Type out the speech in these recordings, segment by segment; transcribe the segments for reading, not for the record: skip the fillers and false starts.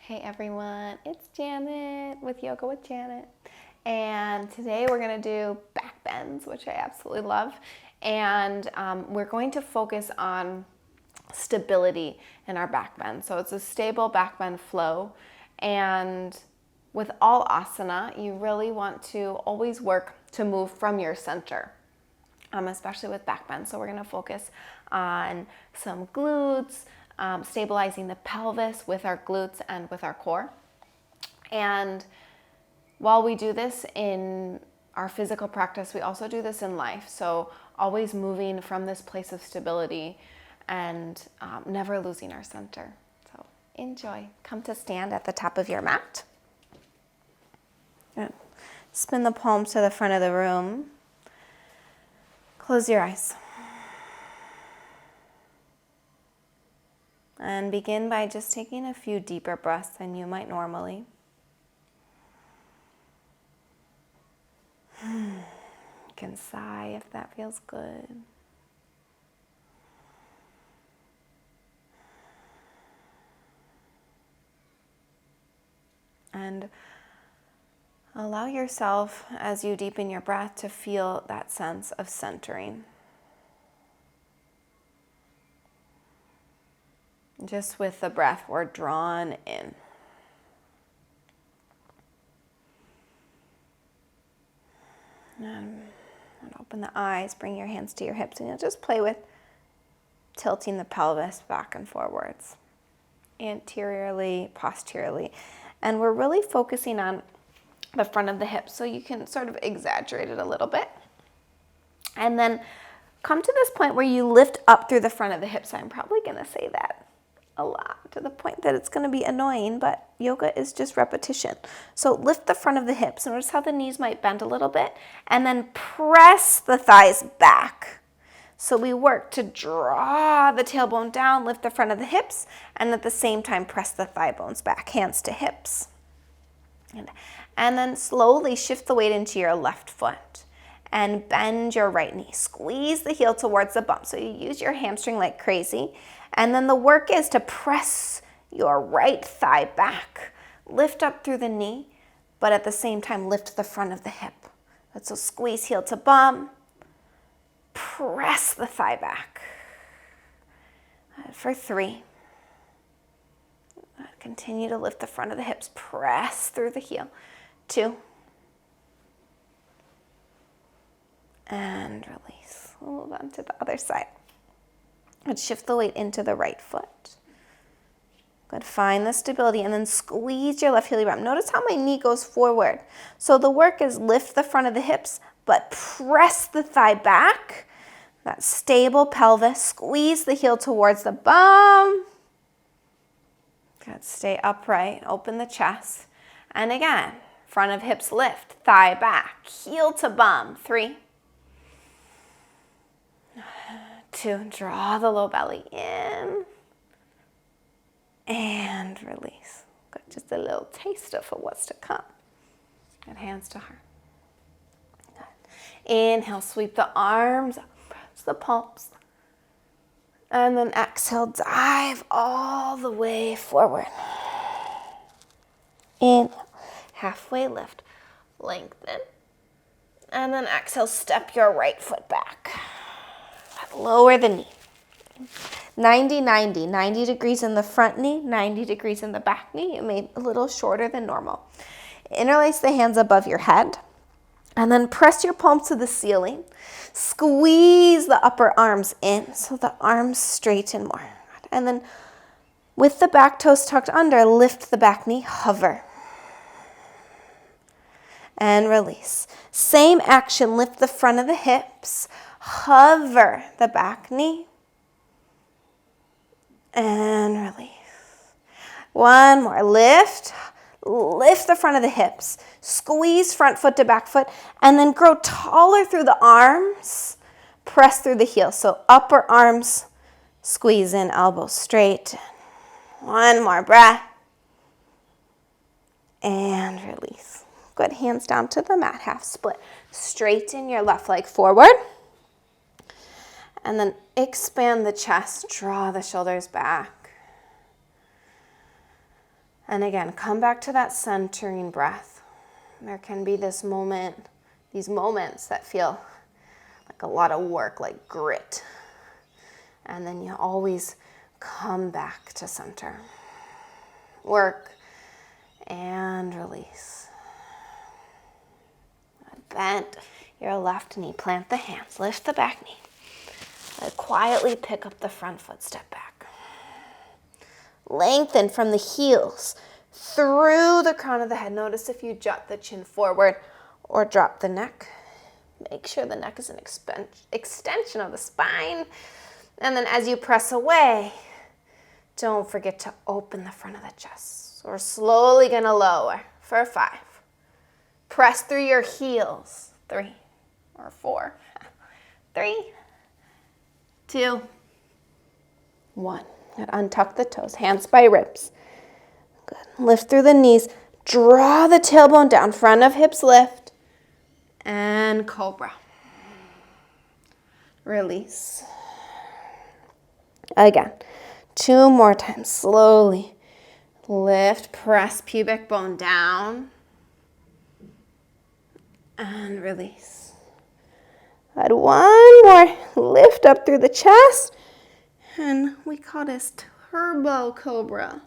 Hey everyone, it's Janet with Yoga with Janet, and today we're going to do back bends, which I absolutely love, and we're going to focus on stability in our back bend. So it's a stable back bend flow, and with all asana, you really want to always work to move from your center. Especially with back bend. So we're going to focus on some glutes, stabilizing the pelvis with our glutes and with our core. And while we do this in our physical practice, we also do this in life. So always moving from this place of stability and never losing our center. So enjoy. Come to stand at the top of your mat. Good. Spin the palms to the front of the room. Close your eyes. And begin by just taking a few deeper breaths than you might normally. You can sigh if that feels good. And allow yourself, as you deepen your breath, to feel that sense of centering. Just with the breath, we're drawn in. And open the eyes, bring your hands to your hips, and you'll just play with tilting the pelvis back and forwards, anteriorly, posteriorly. And we're really focusing on the front of the hips, so you can sort of exaggerate it a little bit. And then come to this point where you lift up through the front of the hips. I'm probably going to say that a lot to the point that it's going to be annoying, but yoga is just repetition. So lift the front of the hips. Notice how the knees might bend a little bit, and then press the thighs back. So we work to draw the tailbone down, lift the front of the hips, and at the same time press the thigh bones back, hands to hips. And then slowly shift the weight into your left foot and bend your right knee. Squeeze the heel towards the bump. So you use your hamstring like crazy. And then the work is to press your right thigh back. Lift up through the knee, but at the same time lift the front of the hip. So squeeze heel to bum. Press the thigh back. For 3. Continue to lift the front of the hips. Press through the heel. 2. And release. We'll move on to the other side. And shift the weight into the right foot. Good. Find the stability and then squeeze your left heel around. Notice how my knee goes forward. So the work is lift the front of the hips, but press the thigh back. That stable pelvis. Squeeze the heel towards the bum. Good. Stay upright. Open the chest. And again, front of hips lift, thigh back, heel to bum. 3. 2, draw the low belly in and release. Good, just a little taste of what's to come. Good, hands to heart. Good. Inhale, sweep the arms up, press the palms. And then exhale, dive all the way forward. Inhale, halfway lift, lengthen. And then exhale, step your right foot back. Lower the knee. 90-90. 90 degrees in the front knee, 90 degrees in the back knee. You made a little shorter than normal. Interlace the hands above your head. And then press your palms to the ceiling. Squeeze the upper arms in so the arms straighten more. And then with the back toes tucked under, lift the back knee, hover. And release. Same action, lift the front of the hips. Hover the back knee and release. One more. Lift the front of the hips. Squeeze front foot to back foot and then grow taller through the arms. Press through the heels. So upper arms, squeeze in, elbows straight. One more breath and release. Good. Hands down to the mat, half split. Straighten your left leg forward. And then expand the chest, draw the shoulders back. And again, come back to that centering breath. There can be these moments that feel like a lot of work, like grit. And then you always come back to center. Work and release. Bend your left knee, plant the hands, lift the back knee. Quietly pick up the front foot, step back. Lengthen from the heels through the crown of the head. Notice if you jut the chin forward or drop the neck. Make sure the neck is an extension of the spine. And then as you press away, don't forget to open the front of the chest. So we're slowly going to lower for 5. Press through your heels. 3 or 4. 3, 2, 1. And untuck the toes, hands by ribs. Good. Lift through the knees. Draw the tailbone down. Front of hips lift. And cobra. Release. Again. 2 more times. Slowly. Lift. Press pubic bone down. And release. Add 1 more. Lift up through the chest. And we call this turbo cobra.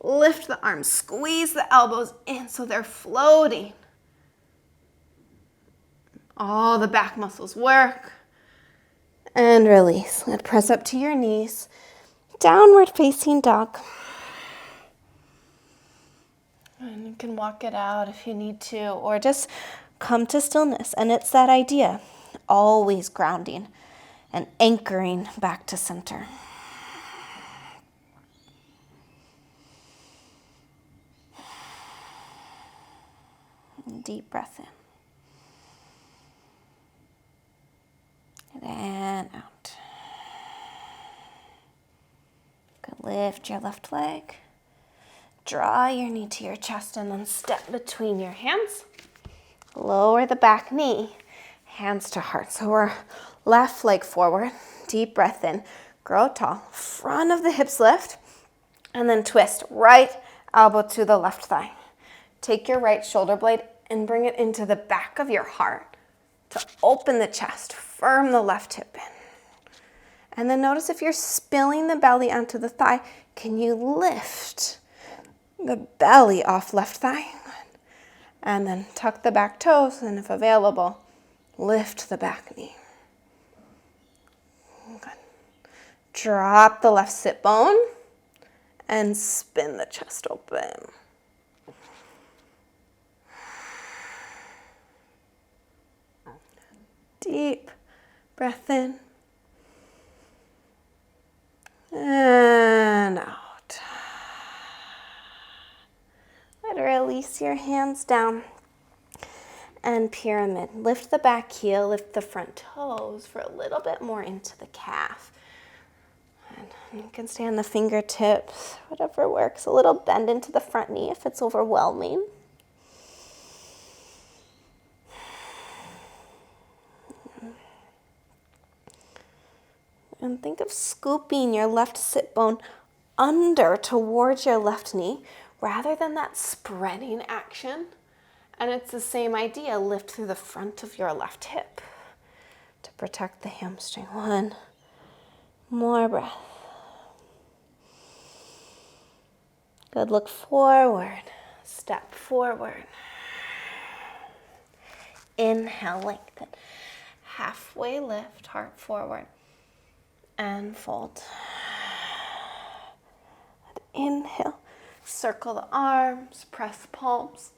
Lift the arms. Squeeze the elbows in so they're floating. All the back muscles work. And release. And press up to your knees. Downward facing dog. And you can walk it out if you need to, or just come to stillness. And it's that idea, always grounding and anchoring back to center. Deep breath in. And out. Good. Lift your left leg. Draw your knee to your chest and then step between your hands. Lower the back knee. Hands to heart. So we're left leg forward. Deep breath in. Grow tall. Front of the hips lift. And then twist. Right elbow to the left thigh. Take your right shoulder blade and bring it into the back of your heart to open the chest. Firm the left hip in. And then notice if you're spilling the belly onto the thigh, can you lift the belly off left thigh? And then tuck the back toes, and if available, lift the back knee. Good. Drop the left sit bone and spin the chest open. Deep breath in and out. Release your hands down and pyramid. Lift the back heel, lift the front toes for a little bit more into the calf. And you can stay on the fingertips, whatever works. A little bend into the front knee if it's overwhelming. And think of scooping your left sit bone under towards your left knee rather than that spreading action. And it's the same idea. Lift through the front of your left hip to protect the hamstring. 1 more breath. Good. Look forward. Step forward. Inhale, lengthen. Halfway lift, heart forward. And fold. Inhale. Circle the arms, press palms.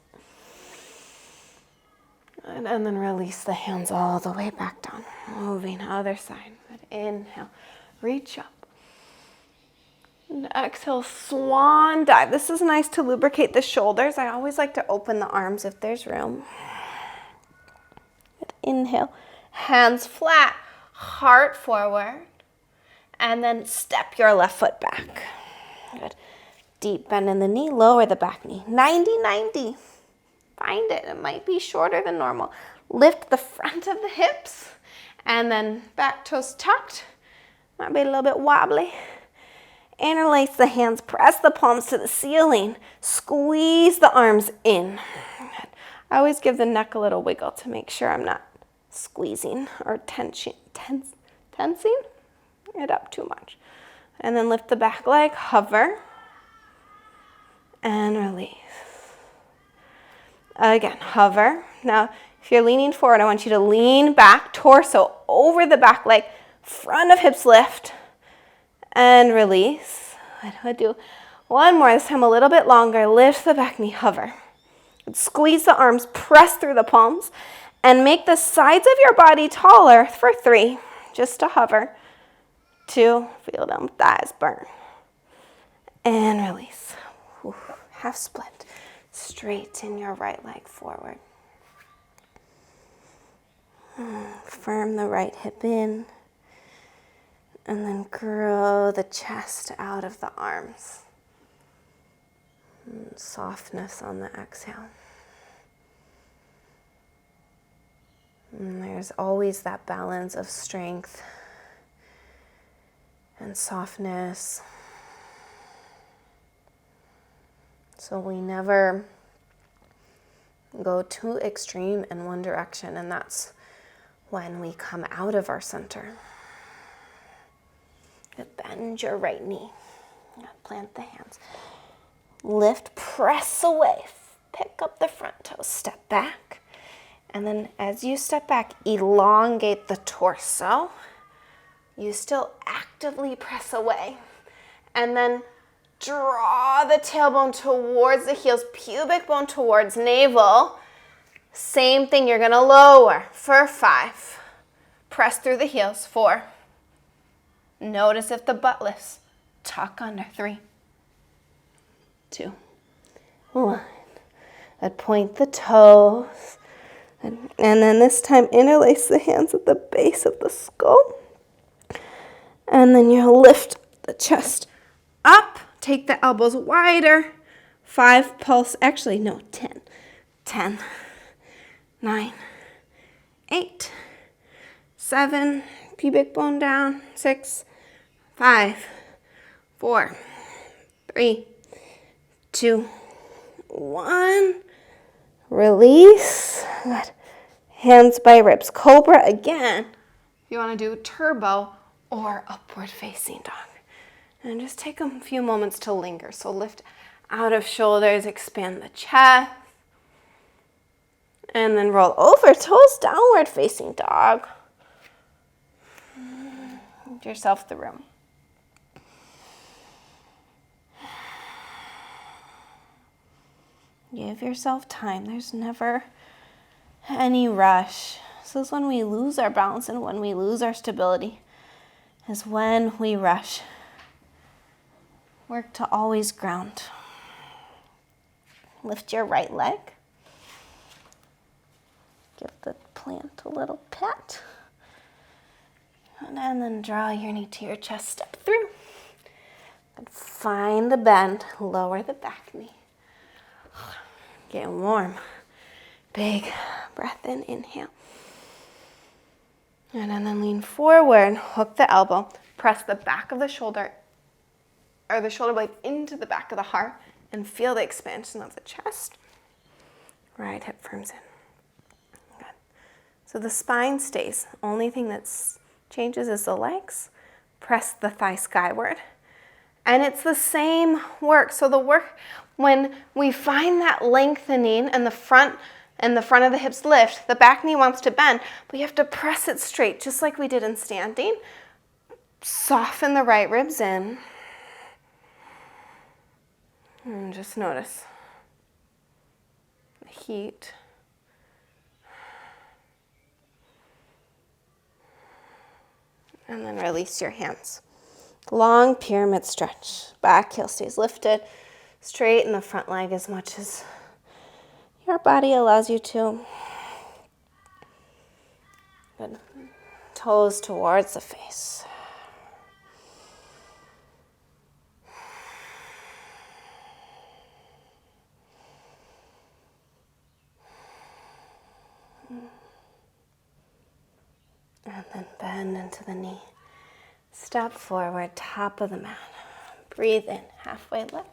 And then release the hands all the way back down. Moving other side. Good. Inhale. Reach up. And exhale, swan dive. This is nice to lubricate the shoulders. I always like to open the arms if there's room. Good. Inhale. Hands flat. Heart forward. And then step your left foot back. Good. Deep bend in the knee, lower the back knee. 90-90. Find it. It might be shorter than normal. Lift the front of the hips and then back toes tucked. Might be a little bit wobbly. interlace the hands, press the palms to the ceiling, squeeze the arms in. I always give the neck a little wiggle to make sure I'm not squeezing or tensing it up too much. And then lift the back leg, hover, and release. Again, hover. Now, if you're leaning forward, I want you to lean back, torso over the back leg, front of hips lift, and release. I'm going to do one more, this time a little bit longer. Lift the back knee, hover. Squeeze the arms, press through the palms, and make the sides of your body taller for 3, just to hover. 2, feel them thighs burn. And release. Half split. Straighten your right leg forward. Firm the right hip in. And then grow the chest out of the arms. And softness on the exhale. And there's always that balance of strength and softness. So we never go too extreme in one direction, and that's when we come out of our center. Bend your right knee. Plant the hands. Lift, press away. Pick up the front toes, step back. And then as you step back, elongate the torso. You still actively press away. And then draw the tailbone towards the heels, pubic bone towards navel. Same thing, you're gonna lower for 5. Press through the heels, 4. Notice if the butt lifts. Tuck under, 3, 2, 1. And point the toes. And then this time, interlace the hands at the base of the skull. And then you'll lift the chest up. Take the elbows wider. 5 pulse, actually, no, 10. 10, 9, 8, 7, pubic bone down. 6, 5, 4, 3, 2, 1. Release. Good. Hands by ribs. Cobra again. You want to do turbo or upward facing dog. And just take a few moments to linger. So lift out of shoulders, expand the chest. And then roll over, toes downward facing dog. Give yourself the room. Give yourself time. There's never any rush. This is when we lose our balance and when we lose our stability, is when we rush. Work to always ground. Lift your right leg. Give the plant a little pat. And then draw your knee to your chest, step through. And find the bend, lower the back knee. Get warm. Big breath in, inhale. And then lean forward, hook the elbow, press the back of the shoulder, or the shoulder blade into the back of the heart, and feel the expansion of the chest. Right hip firms in. Good. So the spine stays. Only thing that changes is the legs. Press the thigh skyward. And it's the same work. So the work, when we find that lengthening and the front of the hips lift, the back knee wants to bend, but you have to press it straight, just like we did in standing. Soften the right ribs in. And just notice the heat. And then release your hands. Long pyramid stretch. Back heel stays lifted. Straighten the front leg as much as your body allows you to. Good. Toes towards the face. And then bend into the knee. Step forward, top of the mat. Breathe in, halfway lift.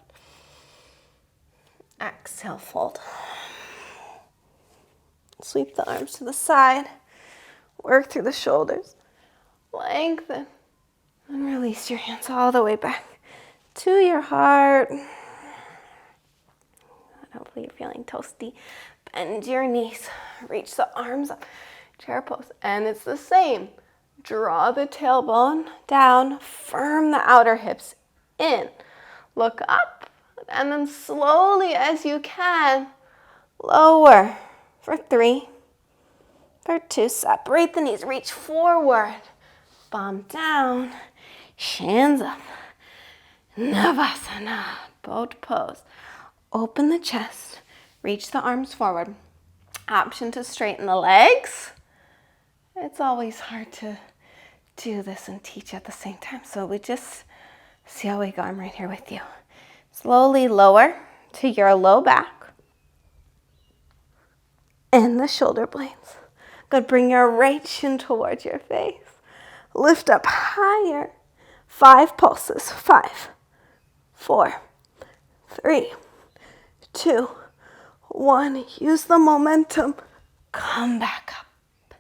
Exhale, fold. Sweep the arms to the side. Work through the shoulders. Lengthen. And release your hands all the way back to your heart. Hopefully you're feeling toasty. Bend your knees. Reach the arms up. Chair pose. And it's the same. Draw the tailbone down. Firm the outer hips in. Look up. And then slowly as you can, lower. For 3. For 2. Separate the knees. Reach forward. Palm down. Hands up. Savasana. Boat pose. Open the chest. Reach the arms forward. Option to straighten the legs. It's always hard to do this and teach at the same time. So we just see how we go. I'm right here with you. Slowly lower to your low back. And the shoulder blades. Good. Bring your right shin towards your face. Lift up higher. 5 pulses. 5, 4, 3, 2, 1. Use the momentum. Come back up.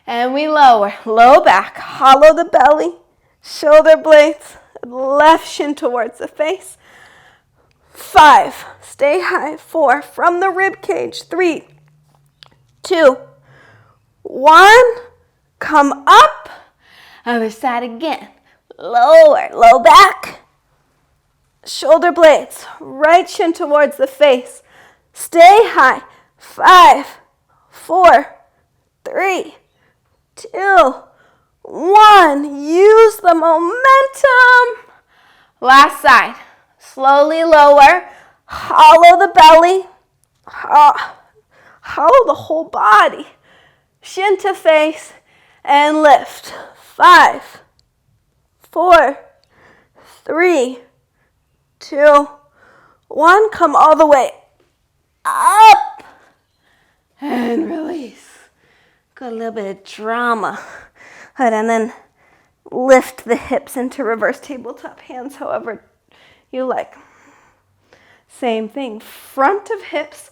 And we lower. Low back. Hollow the belly. Shoulder blades. Left shin towards the face. 5. Stay high. 4. From the rib cage. 3, 2, 1. Come up. Other side again. Lower. Low back. Shoulder blades. Right shin towards the face. Stay high. 5, 4, 3, 2, 1. Use the momentum. Last side. Slowly lower. Hollow the belly. Hollow the whole body. Shin to face and lift. 5, 4, 3, 2, 1. Come all the way up and release. Got a little bit of drama. Good, and then lift the hips into reverse tabletop hands, however you like. Same thing. Front of hips,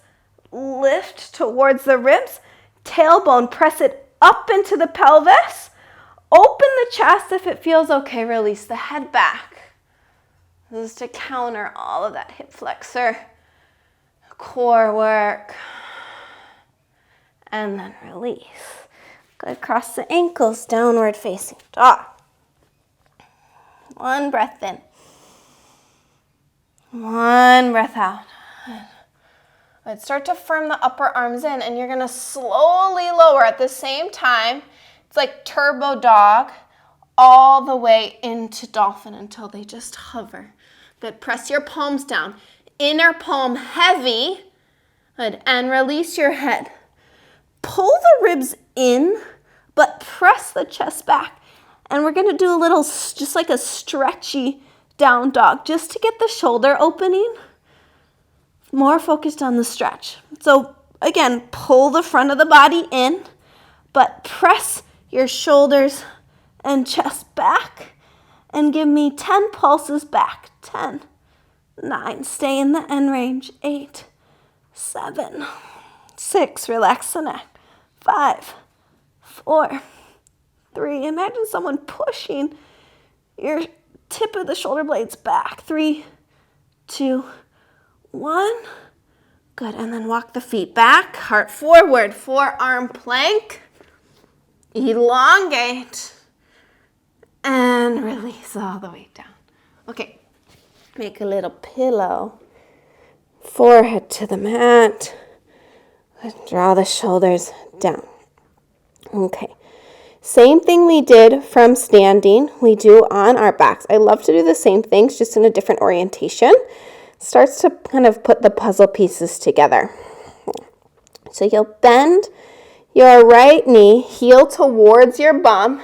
lift towards the ribs. Tailbone, press it up into the pelvis. Open the chest if it feels okay. Release the head back. This is to counter all of that hip flexor, core work. And then release. Good. Cross the ankles, downward facing dog. 1 breath in. 1 breath out. Good. Start to firm the upper arms in, and you're going to slowly lower at the same time. It's like turbo dog all the way into dolphin until they just hover. Good. Press your palms down. Inner palm heavy. Good. And release your head. Pull the ribs in, but press the chest back. And we're going to do a little, just like a stretchy down dog, just to get the shoulder opening. More focused on the stretch. So again, pull the front of the body in, but press your shoulders and chest back. And give me 10 pulses back. 10, 9, stay in the end range. 8, 7, 6, relax the neck. 5, 4, 3. Imagine someone pushing your tip of the shoulder blades back. 3, 2, 1. Good. And then walk the feet back. Heart forward. Forearm plank. Elongate. And release all the way down. Okay. Make a little pillow. Forehead to the mat. Draw the shoulders down. Okay. Same thing we did from standing, we do on our backs. I love to do the same things, just in a different orientation. Starts to kind of put the puzzle pieces together. So you'll bend your right knee, heel towards your bum.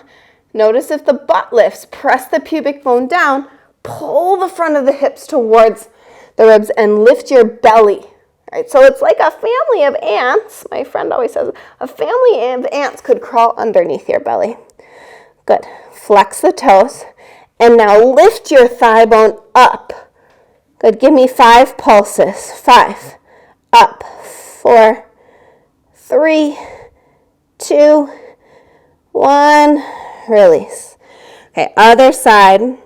Notice if the butt lifts, press the pubic bone down, pull the front of the hips towards the ribs and lift your belly. Right, so it's like a family of ants. My friend always says, a family of ants could crawl underneath your belly. Good. Flex the toes. And now lift your thigh bone up. Good, give me 5 pulses. 5, up, 4, 3, 2, 1, release. Okay, other side.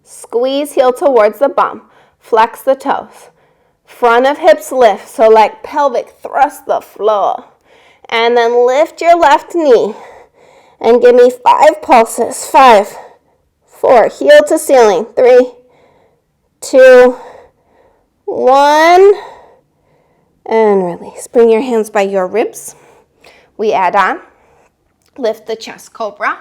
Squeeze heel towards the bum. Flex the toes. Front of hips lift, so like pelvic thrust the floor. And then lift your left knee. And give me 5 pulses. 5, 4, heel to ceiling. 3, 2, 1, and release. Bring your hands by your ribs. We add on. Lift the chest, cobra.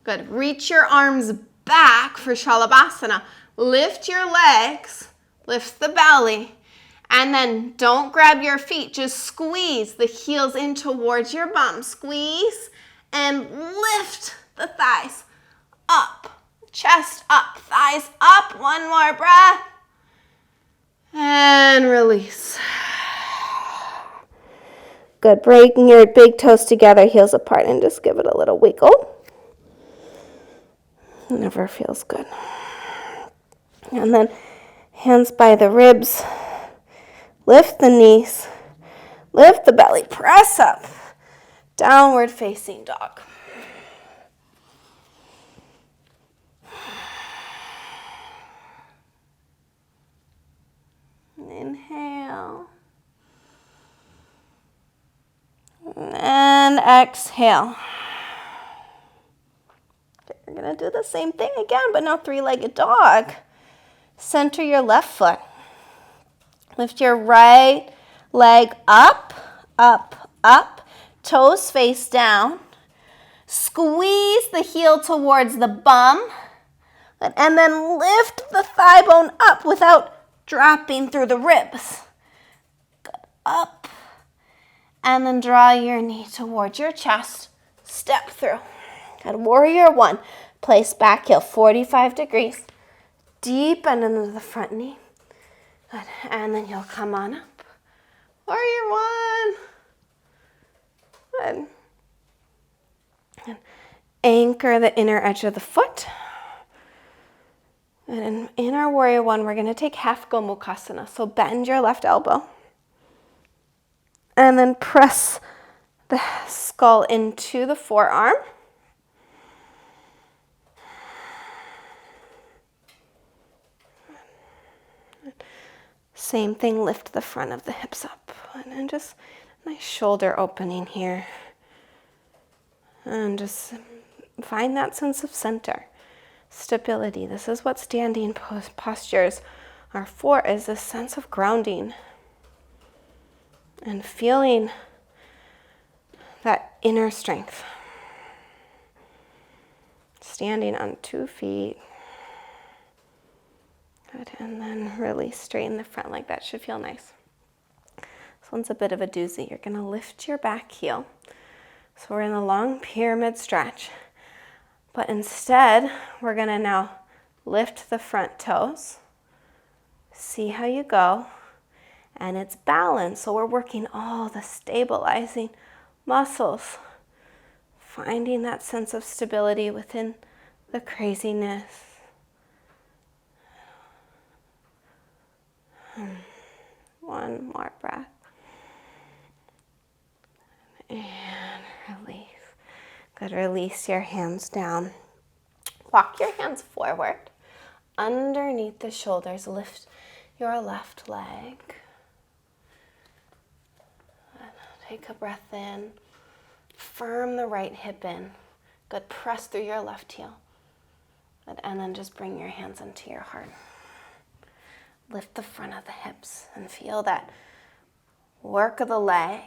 Good. Reach your arms back for Shalabhasana. Lift your legs, lift the belly, and then don't grab your feet. Just squeeze the heels in towards your bum. Squeeze and lift the thighs up. Chest up, thighs up. One more breath. And release. Good. Bring your big toes together, heels apart, and just give it a little wiggle. Never feels good. And then hands by the ribs. Lift the knees. Lift the belly. Press up. Downward facing dog. Inhale. And exhale. Okay, we're going to do the same thing again, but now 3-legged dog. Center your left foot. Lift your right leg up, up, up. Toes face down. Squeeze the heel towards the bum. And then lift the thigh bone up without dropping through the ribs. Good. Up. And then draw your knee towards your chest. Step through. Good. Warrior 1. Place back heel 45 degrees. Deepen into the front knee. Good. And then you'll come on up. Warrior 1. Good. And anchor the inner edge of the foot. And in our Warrior 1, we're going to take half Gomukhasana. So bend your left elbow. And then press the skull into the forearm. Same thing, lift the front of the hips up. And then just nice shoulder opening here. And just find that sense of center. Stability. This is what standing postures are for, is this sense of grounding and feeling that inner strength. Standing on 2 feet. Good. And then really straighten the front leg. That should feel nice. This one's a bit of a doozy. You're going to lift your back heel. So we're in a long pyramid stretch. But instead, we're going to now lift the front toes. See how you go. And it's balance. So we're working all the stabilizing muscles. Finding that sense of stability within the craziness. One more breath. And release. Good. Release your hands down. Walk your hands forward. Underneath the shoulders, lift your left leg. And take a breath in. Firm the right hip in. Good. Press through your left heel. Good. And then just bring your hands into your heart. Lift the front of the hips and feel that work of the leg.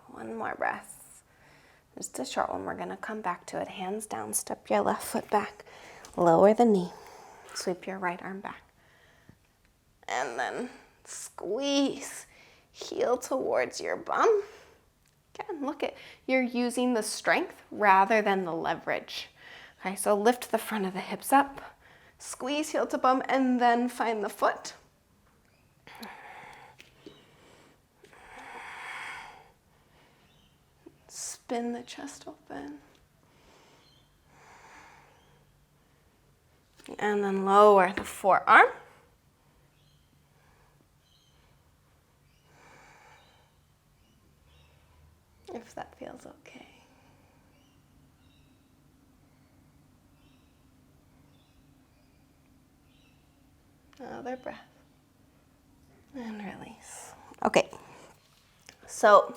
One more breath. Just a short one. We're going to come back to it. Hands down. Step your left foot back. Lower the knee. Sweep your right arm back. And then squeeze. Heel towards your bum. Again, look at, you're using the strength rather than the leverage. Okay, so lift the front of the hips up. Squeeze heel to bum and then find the foot. Spin the chest open. And then lower the forearm. If that feels okay. Another breath. And release. Okay. So,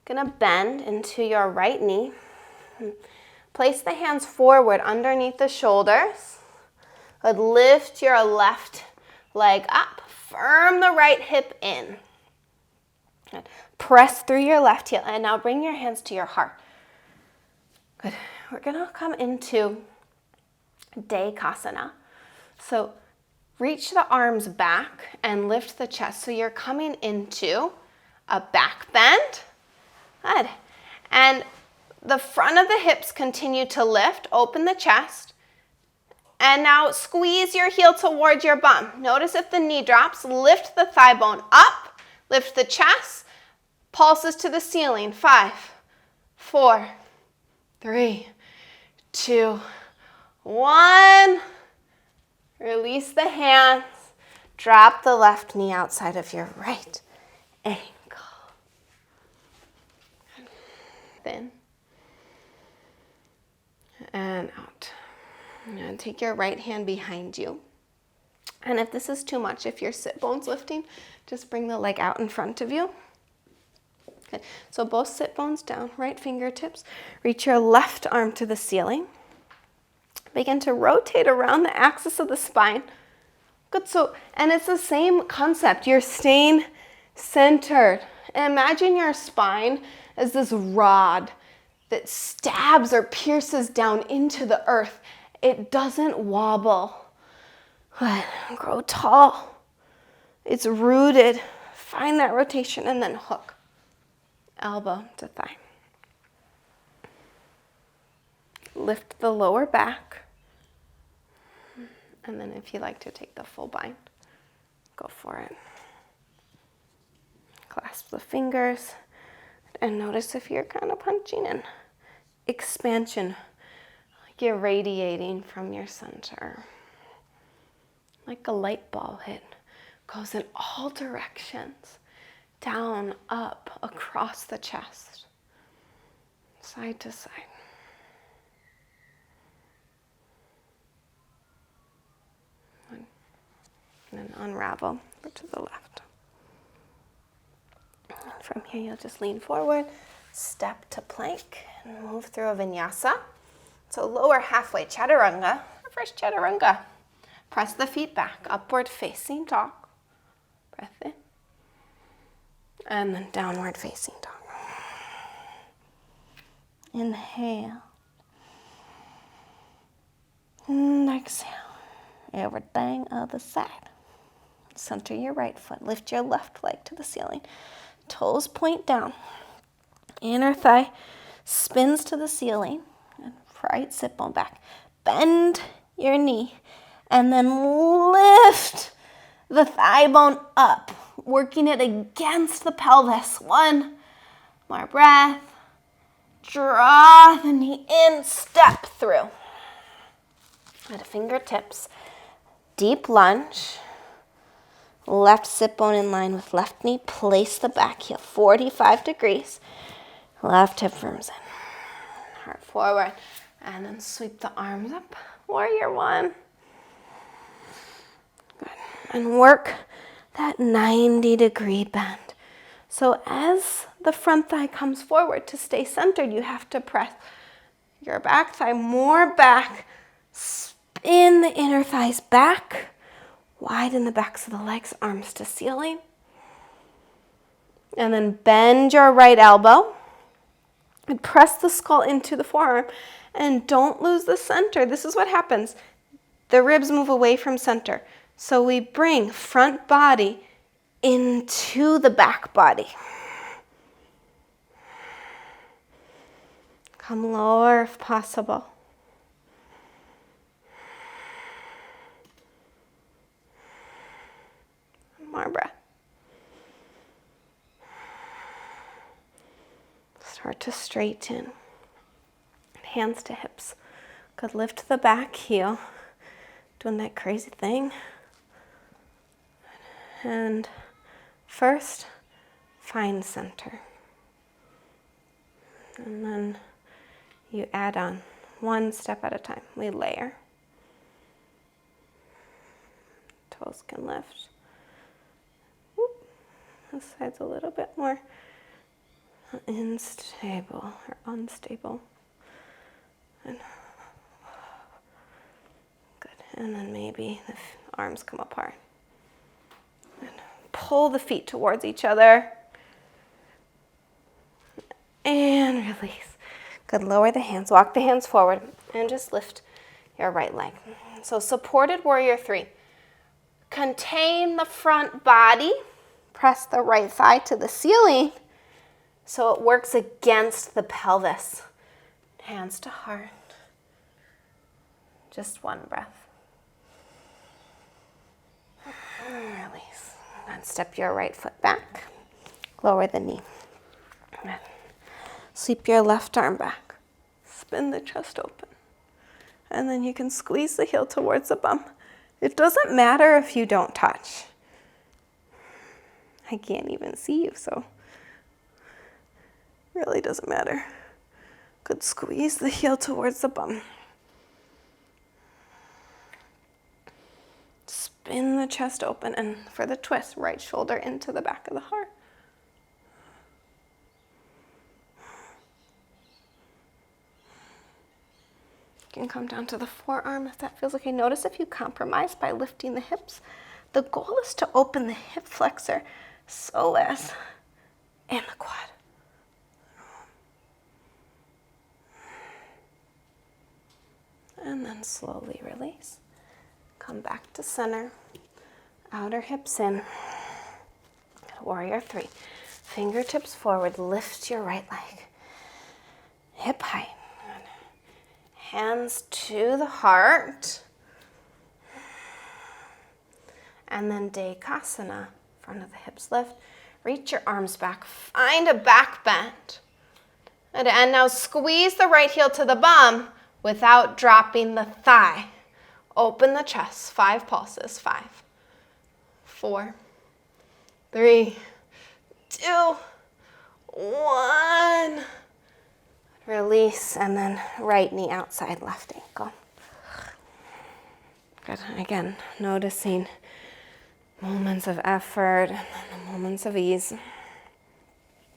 gonna bend into your right knee. Place the hands forward underneath the shoulders. Lift your left leg up. Firm the right hip in. Good. Press through your left heel. And now bring your hands to your heart. Good. We're gonna come into Dekasana. So reach the arms back and lift the chest. So you're coming into a back bend. Good. And the front of the hips continue to lift. Open the chest. And now squeeze your heel towards your bum. Notice if the knee drops, lift the thigh bone up, lift the chest, pulses to the ceiling. 5, 4, 3, 2, 1. Release the hands. Drop the left knee outside of your right ankle. In. And out. And take your right hand behind you. And if this is too much, if your sit bone's lifting, just bring the leg out in front of you. Okay. So both sit bones down, right fingertips. Reach your left arm to the ceiling. Begin to rotate around the axis of the spine. Good. So, and it's the same concept. You're staying centered. And imagine your spine as this rod that stabs or pierces down into the earth. It doesn't wobble. Grow tall. It's rooted. Find that rotation and then hook. Elbow to thigh. Lift the lower back. And then if you like to take the full bind, go for it. Clasp the fingers. And notice if you're kind of punching in. Expansion. Like you're radiating from your center. Like a light ball hit. Goes in all directions. Down, up, across the chest. Side to side. And then unravel to the left. And from here, you'll just lean forward, step to plank, and move through a vinyasa. So lower halfway, chaturanga. First chaturanga. Press the feet back, upward facing dog. Breath in. And then downward facing dog. Inhale. And exhale. Everything other side. Center your right foot. Lift your left leg to the ceiling. Toes point down. Inner thigh spins to the ceiling. And right sit bone back. Bend your knee. And then lift the thigh bone up. Working it against the pelvis. 1 more breath. Draw the knee in. Step through. At fingertips. Deep lunge. Left sit bone in line with left knee. Place the back heel 45 degrees. Left hip firms in. Heart forward. And then sweep the arms up. Warrior 1. Good. And work that 90-degree bend. So as the front thigh comes forward, to stay centered, you have to press your back thigh more back. Spin the inner thighs back. Widen the backs of the legs, arms to ceiling. And then bend your right elbow. And press the skull into the forearm. And don't lose the center. This is what happens. The ribs move away from center. So we bring front body into the back body. Come lower if possible. More breath. Start to straighten. Hands to hips. Good. Lift the back heel. doing that crazy thing. And first, find center. And then you add on one step at a time. We layer. Toes can lift. Whoop. This side's a little bit more unstable. And good. And then maybe the arms come apart. And pull the feet towards each other. And release. Good. Lower the hands. Walk the hands forward. And just lift your right leg. So supported warrior 3. Contain the front body. Press the right thigh to the ceiling so it works against the pelvis. Hands to heart. Just one breath. Release. And step your right foot back. Lower the knee. Sweep your left arm back. Spin the chest open. And then you can squeeze the heel towards the bum. It doesn't matter if you don't touch. I can't even see you, so really doesn't matter. Good. Squeeze the heel towards the bum. Spin the chest open, and for the twist, right shoulder into the back of the heart. You can come down to the forearm if that feels okay. Notice if you compromise by lifting the hips. The goal is to open the hip flexor, psoas, and the quad. And then slowly release. Come back to center. Outer hips in. Warrior 3. Fingertips forward. Lift your right leg. Hip height. Hands to the heart. And then Dekasana. Front of the hips lift. Reach your arms back. Find a back bend. And now squeeze the right heel to the bum without dropping the thigh. Open the chest. 5 pulses. 5, 4, 3, 2, 1. Release, and then right knee outside, left ankle. Good. Again, noticing moments of effort and then the moments of ease.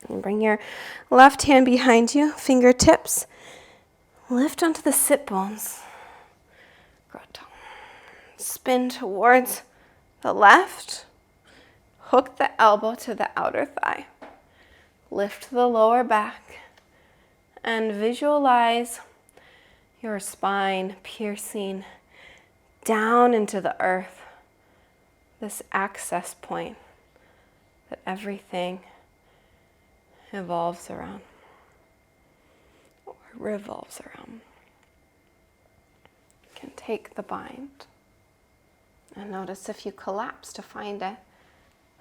And bring your left hand behind you, fingertips. Lift onto the sit bones. Grow tall. Spin towards the left. Hook the elbow to the outer thigh. Lift the lower back. And visualize your spine piercing down into the earth. This access point that everything evolves around or revolves around. You can take the bind and notice if you collapse to find it.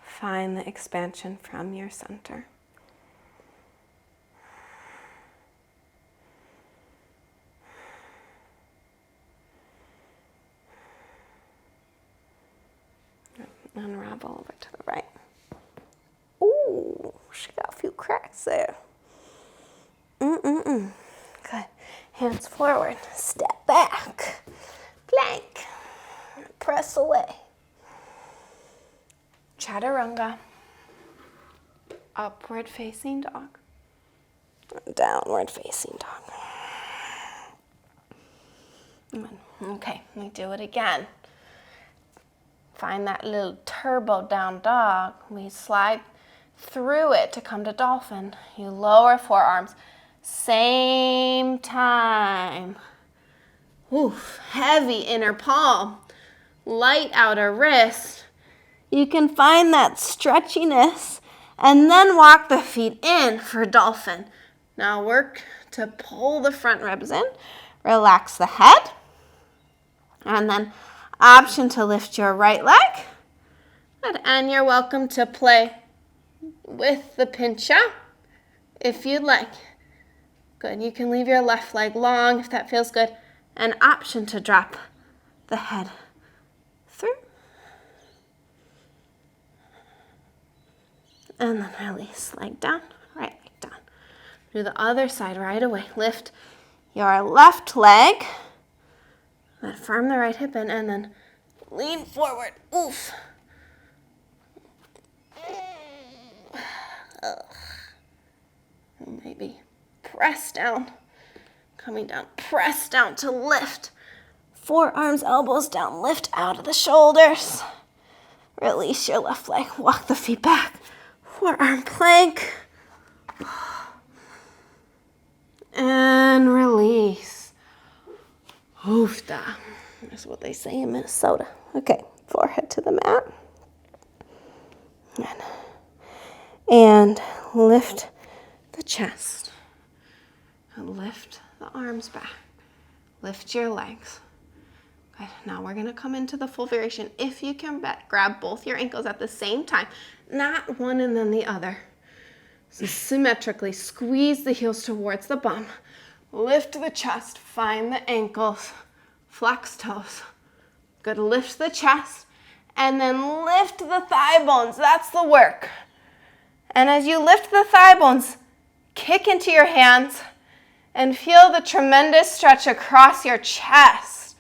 Find the expansion from your center. Unravel over to the right. Ooh, she got a few cracks there. Good. Hands forward. Step back. Plank. Press away. Chaturanga. Upward facing dog. Downward facing dog. Okay, let me do it again. Find that little turbo down dog. We slide through it to come to dolphin. You lower forearms. Same time. Oof, heavy inner palm. Light outer wrist. You can find that stretchiness and then walk the feet in for dolphin. Now work to pull the front ribs in. Relax the head. And then option to lift your right leg. And you're welcome to play with the pinch out if you'd like. Good. You can leave your left leg long if that feels good. An option to drop the head and then release. Leg down, right leg down. Do the other side right away. Lift your left leg, then firm the right hip in, and then lean forward. Oof. Maybe press down, coming down, press down to lift. Forearms, elbows down, lift out of the shoulders. Release your left leg, walk the feet back. Forearm plank. And release. Hoofda. That's what they say in Minnesota. Okay, forehead to the mat. And lift the chest. And lift the arms back. Lift your legs. Good. Now we're going to come into the full variation. If you can grab both your ankles at the same time, not one and then the other. So symmetrically squeeze the heels towards the bum. Lift the chest, find the ankles, flex toes. Good, lift the chest, and then lift the thigh bones. That's the work. And as you lift the thigh bones, kick into your hands and feel the tremendous stretch across your chest.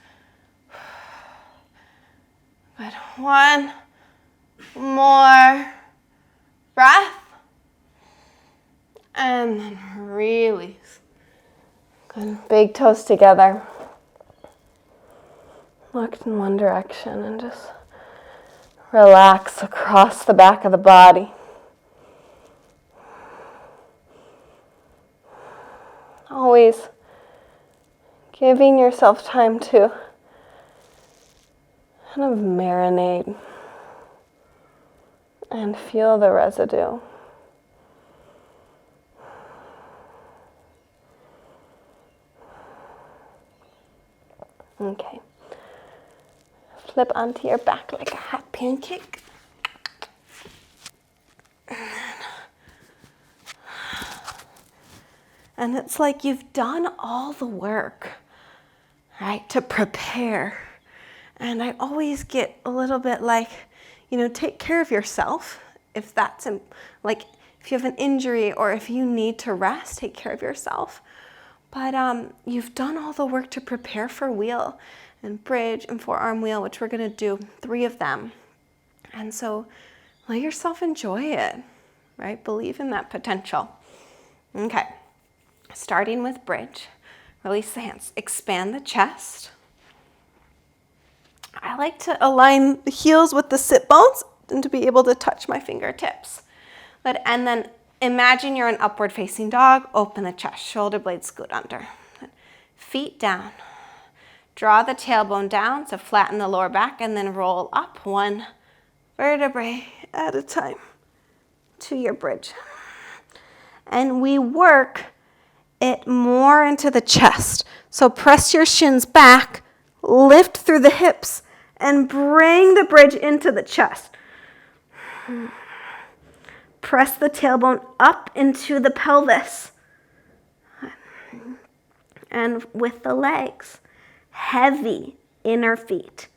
Good, one more breath. And then release. Good. Big toes together. Look in one direction and just relax across the back of the body. Always giving yourself time to kind of marinate and feel the residue. Okay. Flip onto your back like a hot pancake. And it's like you've done all the work, right, to prepare. And I always get a little bit like, take care of yourself. If that's like, if you have an injury or if you need to rest, take care of yourself. But you've done all the work to prepare for wheel and bridge and forearm wheel, which we're going to do 3 of them. And so let yourself enjoy it, right? Believe in that potential. Okay, starting with bridge. Release the hands. Expand the chest. I like to align the heels with the sit bones and to be able to touch my fingertips. And then imagine you're an upward facing dog. Open the chest. Shoulder blades scoot under. Feet down. Draw the tailbone down to flatten the lower back and then roll up 1 vertebrae at a time to your bridge. And we work it more into the chest. So press your shins back, lift through the hips, and bring the bridge into the chest. Press the tailbone up into the pelvis. And with the legs, heavy inner feet,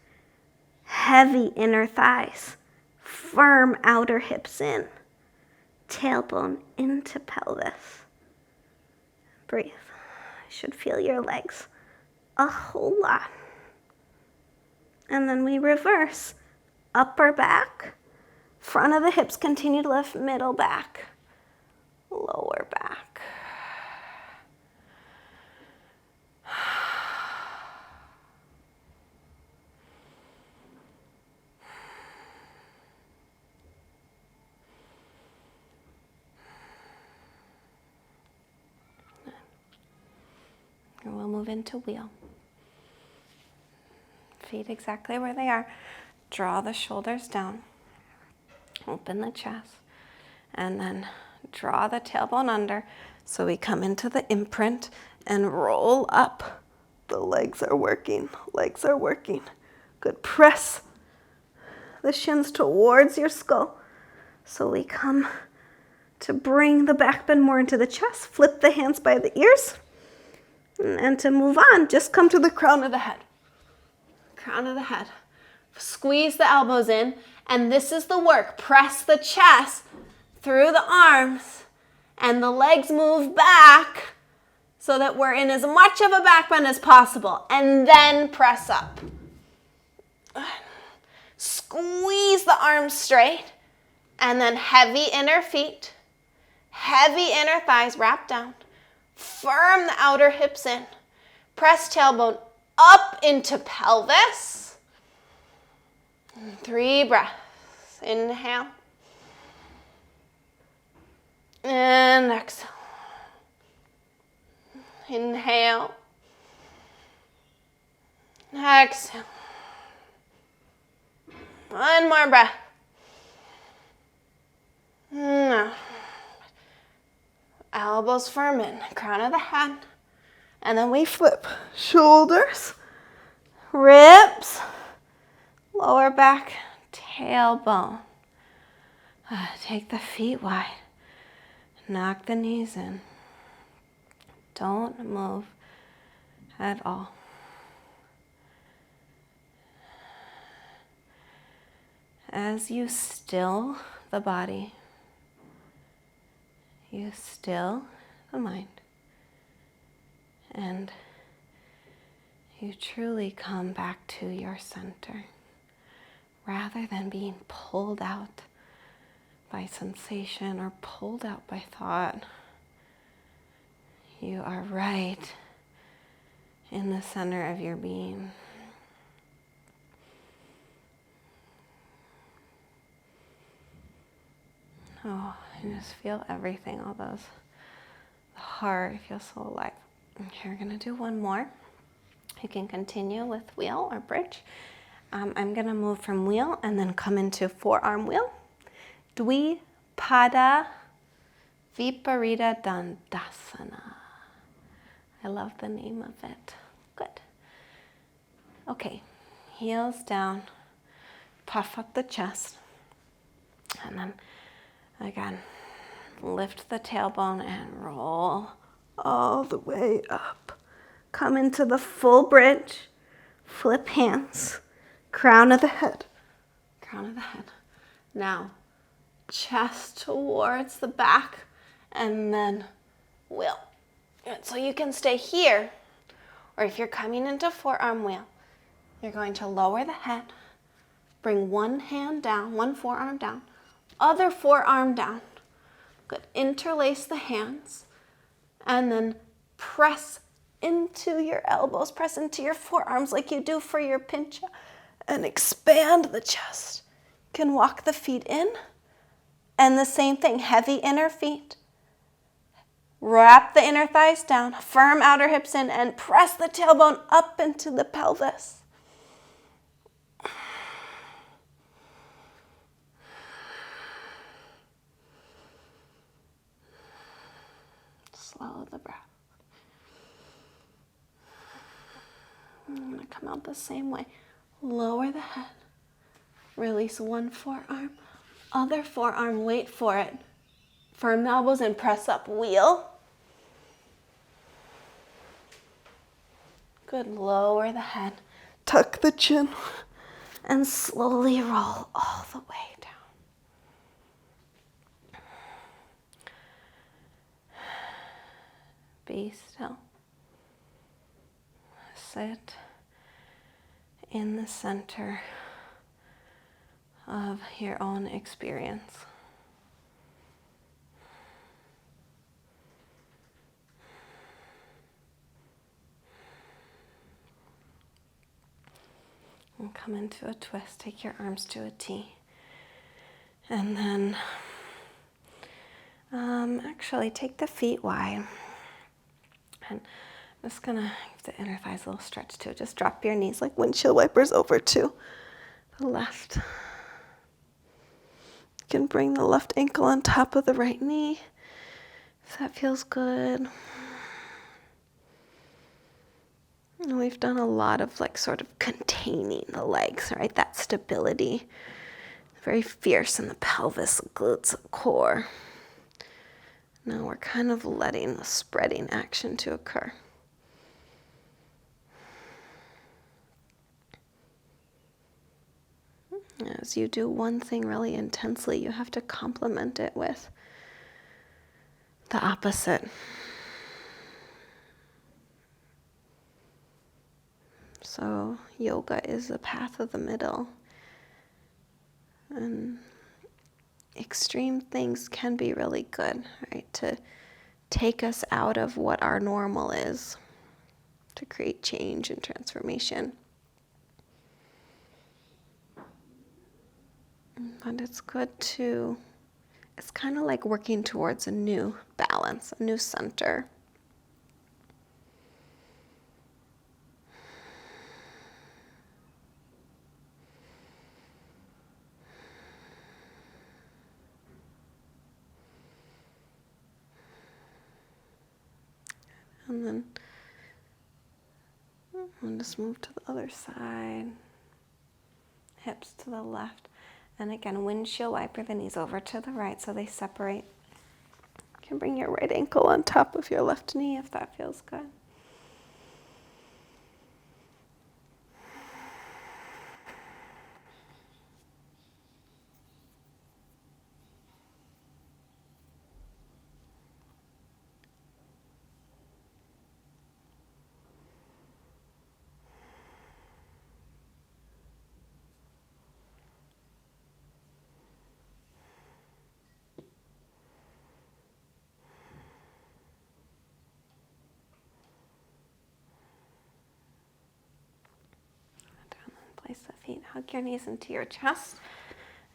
heavy inner thighs, firm outer hips in, tailbone into pelvis. Breathe. You should feel your legs a whole lot. And then we reverse. Upper back, front of the hips continue to lift, middle back, lower back. And we'll move into wheel. Feet exactly where they are. Draw the shoulders down. Open the chest. And then draw the tailbone under. So we come into the imprint and roll up. The legs are working. Legs are working. Good. Press the shins towards your skull. So we come to bring the back bend more into the chest. Flip the hands by the ears. And to move on, just come to the crown of the head. Crown of the head. Squeeze the elbows in, and this is the work. Press the chest through the arms, and the legs move back so that we're in as much of a back bend as possible, and then press up. Squeeze the arms straight, and then heavy inner feet, heavy inner thighs wrap down. Firm the outer hips in. Press tailbone up into pelvis. 3 breaths. Inhale. And exhale. Inhale. Exhale. One more breath. No. Elbows firm in, crown of the head. And then we flip shoulders, ribs, lower back, tailbone. Take the feet wide. Knock the knees in. Don't move at all. As you still the body, you still the mind, and you truly come back to your center rather than being pulled out by sensation or pulled out by thought. You are right in the center of your being. Oh, and just feel everything, all those, the heart feels so alive. Okay, we're gonna do one more. You can continue with wheel or bridge. I'm gonna move from wheel and then come into forearm wheel. Dvipada Viparita Dandasana. I love the name of it. Good. Okay, heels down, puff up the chest, and then again, lift the tailbone and roll all the way up. Come into the full bridge, flip hands, crown of the head, crown of the head. Now, chest towards the back, and then wheel. Good. So you can stay here, or if you're coming into forearm wheel, you're going to lower the head, bring one hand down, one forearm down, other forearm down. Good. Interlace the hands, and then press into your elbows, press into your forearms like you do for your pincha, and expand the chest. You can walk the feet in, and the same thing, heavy inner feet. Wrap the inner thighs down, firm outer hips in, and press the tailbone up into the pelvis. Slow the breath. I'm going to come out the same way. Lower the head. Release one forearm. Other forearm, wait for it. Firm the elbows and press up. Wheel. Good. Lower the head. Tuck the chin. And slowly roll all the way down. Be still. Sit in the center of your own experience. And come into a twist. Take your arms to a T. And then actually take the feet wide. And I'm just gonna give the inner thighs a little stretch too. Just drop your knees like windshield wipers over to the left. You can bring the left ankle on top of the right knee if that feels good. And we've done a lot of like sort of containing the legs, right? That stability. Very fierce in the pelvis, glutes, core. Now we're kind of letting the spreading action to occur. As you do one thing really intensely, you have to complement it with the opposite. So yoga is the path of the middle. And extreme things can be really good, right? To take us out of what our normal is, to create change and transformation. But it's good to, it's kind of like working towards a new balance, a new center. And then we'll just move to the other side. Hips to the left. And again, windshield wiper the knees over to the right so they separate. You can bring your right ankle on top of your left knee if that feels good. Place the feet, hug your knees into your chest,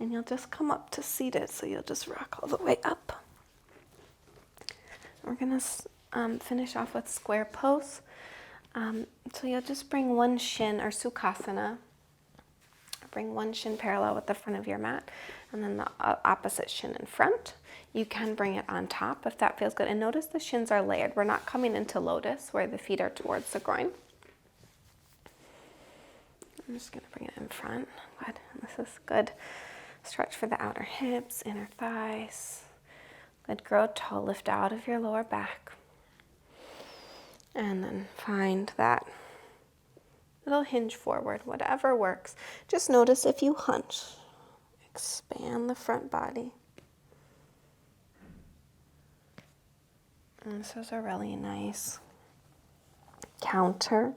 and you'll just come up to seated, so you'll just rock all the way up. We're going to finish off with square pose. So you'll just bring one shin, or sukhasana, bring one shin parallel with the front of your mat, and then the opposite shin in front. You can bring it on top if that feels good. And notice the shins are layered. We're not coming into lotus where the feet are towards the groin. I'm just going to bring it in front. Good. This is good. Stretch for the outer hips, inner thighs. Good. Grow tall. Lift out of your lower back. And then find that little hinge forward, whatever works. Just notice if you hunch. Expand the front body. And this is a really nice counter.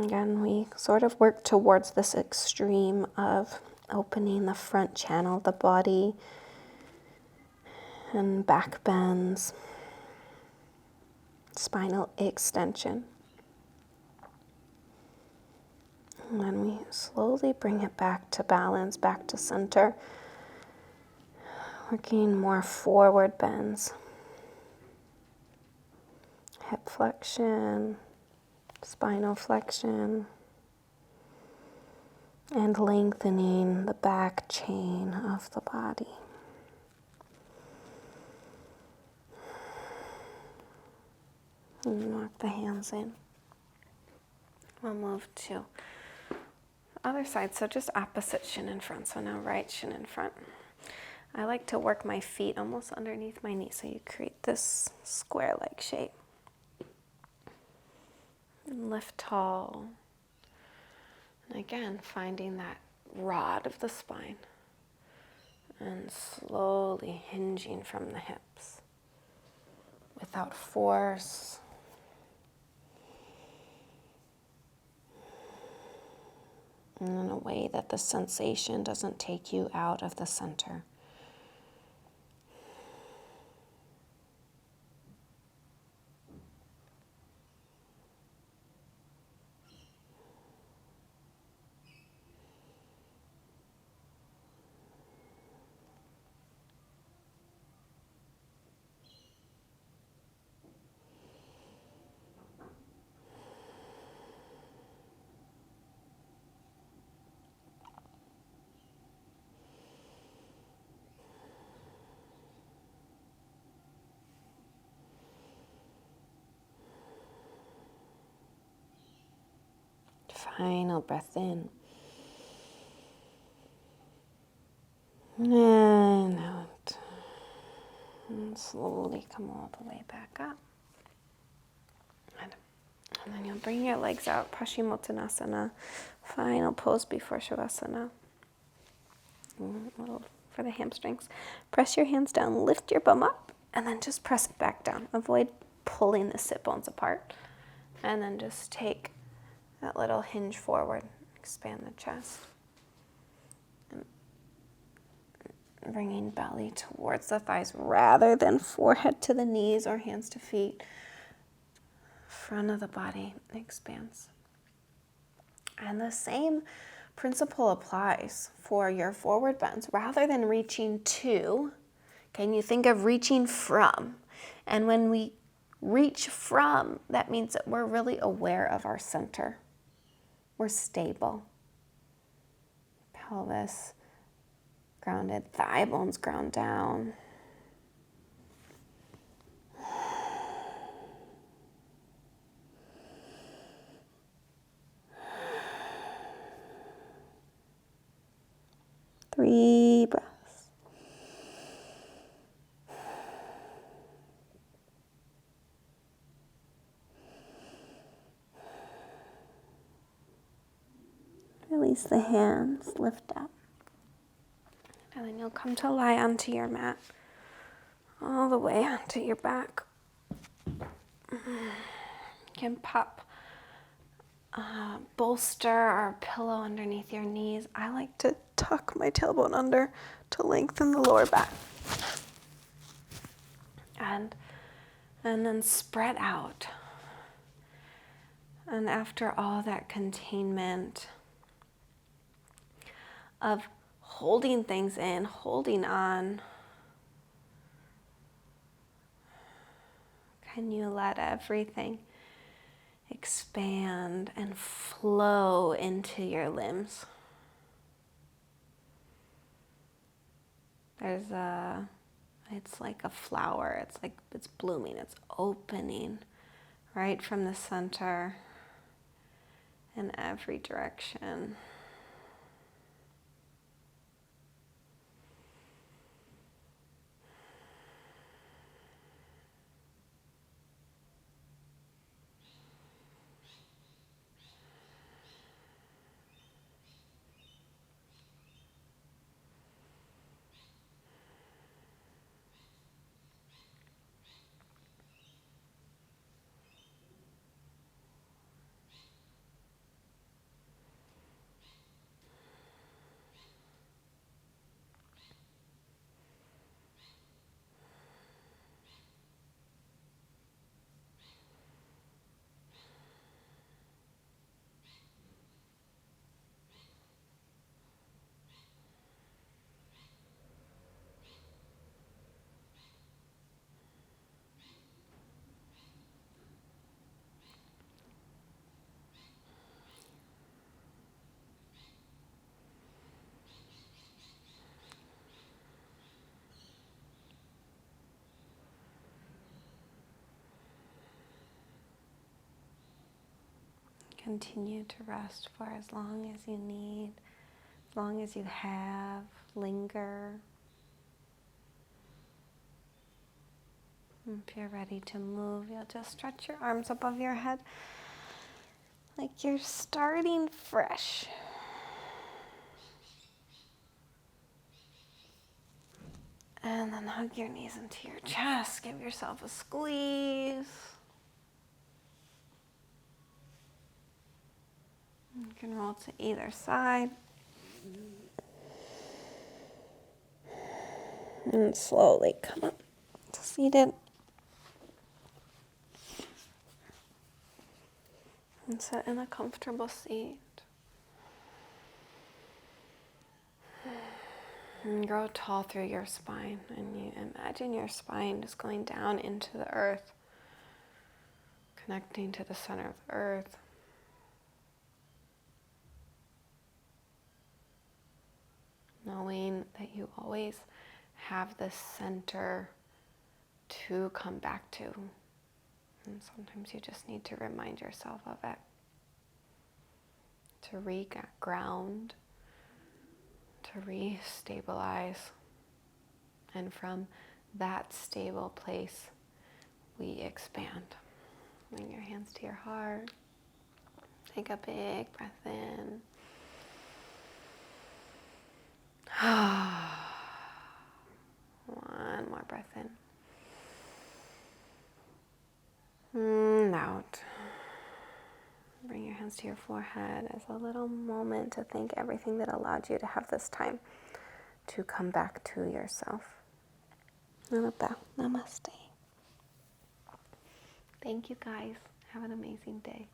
Again, we sort of work towards this extreme of opening the front channel, the body, and back bends, spinal extension. And then we slowly bring it back to balance, back to center, working more forward bends, hip flexion, spinal flexion, and lengthening the back chain of the body. And lock the hands in. We'll move to the other side, so just opposite shin in front. So now right shin in front. I like to work my feet almost underneath my knee, so you create this square-like shape. And lift tall. And again, finding that rod of the spine. And slowly hinging from the hips. Without force. And in a way that the sensation doesn't take you out of the center. Final breath in. And out. And slowly come all the way back up. And And then you'll bring your legs out, Paschimottanasana, final pose before Savasana. A little for the hamstrings. Press your hands down, lift your bum up, and then just press it back down. Avoid pulling the sit bones apart. And then just take that little hinge forward, expand the chest. And bringing belly towards the thighs rather than forehead to the knees or hands to feet. Front of the body expands. And the same principle applies for your forward bends. Rather than reaching to, can you think of reaching from? And when we reach from, that means that we're really aware of our center. We're stable. Pelvis grounded, thigh bones ground down. Three breaths. Release the hands, lift up. And then you'll come to lie onto your mat, all the way onto your back. You can pop a bolster or a pillow underneath your knees. I like to tuck my tailbone under to lengthen the lower back. And then spread out. And after all that containment of holding things in, holding on, can you let everything expand and flow into your limbs? It's like a flower. It's blooming. It's opening right from the center in every direction. Continue to rest for as long as you need, as long as you have. Linger. If you're ready to move, you'll just stretch your arms above your head like you're starting fresh. And then hug your knees into your chest. Give yourself a squeeze. You can roll to either side. And slowly come up to seated. And sit in a comfortable seat. And grow tall through your spine. And you imagine your spine just going down into the earth, connecting to the center of the earth. Knowing that you always have this center to come back to. And sometimes you just need to remind yourself of it. To re-ground, to re-stabilize. And from that stable place, we expand. Bring your hands to your heart. Take a big breath in. One more breath in. And out. Bring your hands to your forehead as a little moment to thank everything that allowed you to have this time to come back to yourself. Namaste. Thank you guys. Have an amazing day.